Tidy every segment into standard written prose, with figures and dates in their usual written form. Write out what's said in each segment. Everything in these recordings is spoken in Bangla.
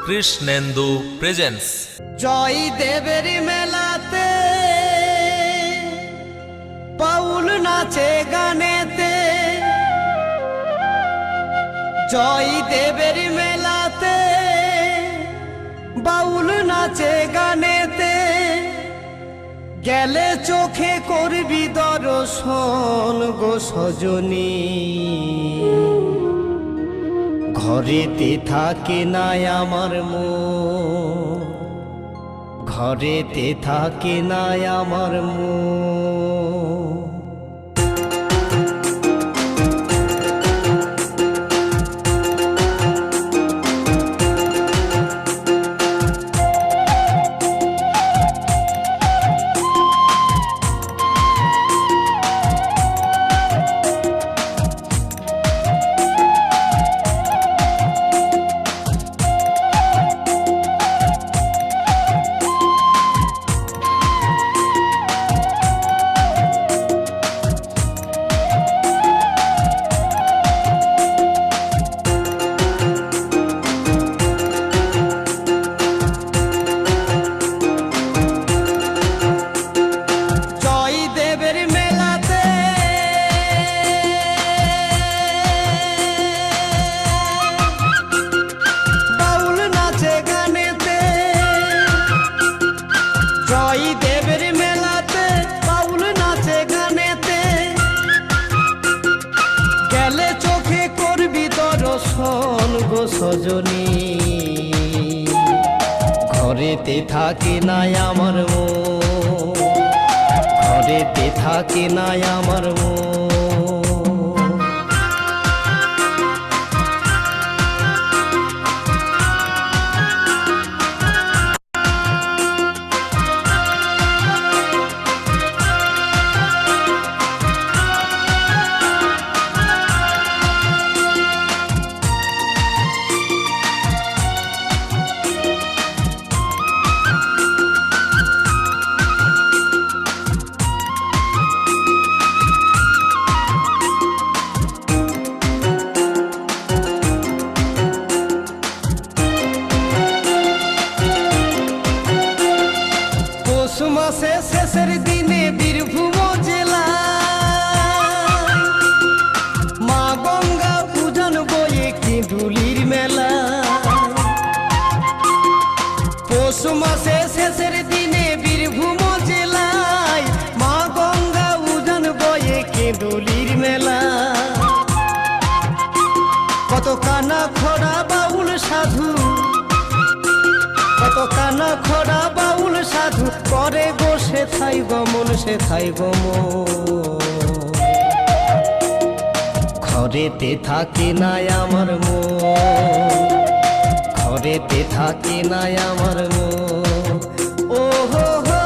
কৃষ্ণেন্দু প্রেজেন্স। জয় দেবের মেলাতে বাউল নাচে গানেতে, জয় দেবের মেলাতে বাউল নাচে গানেতে, গেলে চোখে করবি দর্শন গো সজনী। ঘরেতে থাকে নাই আমার মন, ঘরেতে থাকে নাই আমার মন। জয় দেবের মেলাতে বাউল নাচে গানেতে, গেলে চোখে করবি দর্শন গো সজনী। ঘরেতে থাকে নাই আমার মন, ঘরেতে থাকে নাই আমার মন। মাসে শেষের দিনে বীরভূম জেলা মা গঙ্গা পূজন বয়ে কিঁদুলির মেলা। পৌষ মাসে শেষের দিনে বীরভূম জেলায় মা গঙ্গা পূজন বয়ে কিঁদুলির মেলা। কত কানা খোড়া বাউল সাধু, কত কানা খোড়া বাউল সাধু করে গো সেথাই গমন, সেথাই গমন। ঘরেতে থাকে নাই আমার মন, ঘরেতে থাকে নাই আমার মন। ও হো হো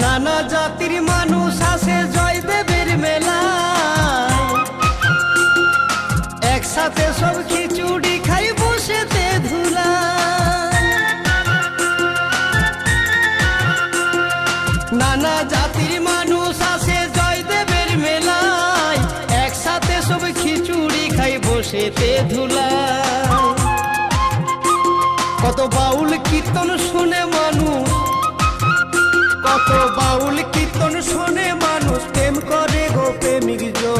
নানা জাতির মানুষ আসে জয় দেবের মেলায়, একসাথে সব খিচুড়ি খাই বসেতে ধুলা। নানা জাতির মানুষ আসে জয় দেবের মেলায়, একসাথে সব খিচুড়ি খাই বসেতে ধুলা। কত বাউল কীর্তন শুনে মানুষ, কত বাউল কীর্তন শোনে মানুষ, প্রেম করে গো প্রেমিক জন।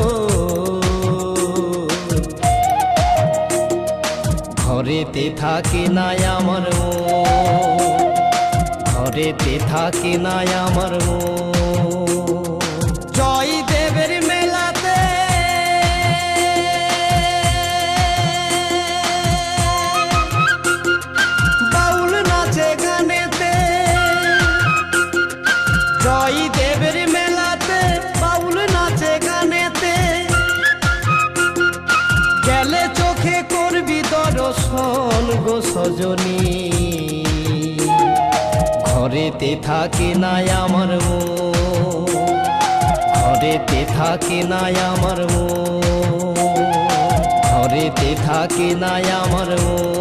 ঘরেতে থাকে নাই আমার মন, ঘরেতে থাকে নাই আমার মন। জয় দেবের মেলাতে গেলে চোখে করবি দর্শন গো সজনী, ঘরেতে থাকে না আমার মন, ঘরেতে থাকে না আমার মন, ঘরেতে থাকে না আমার মন।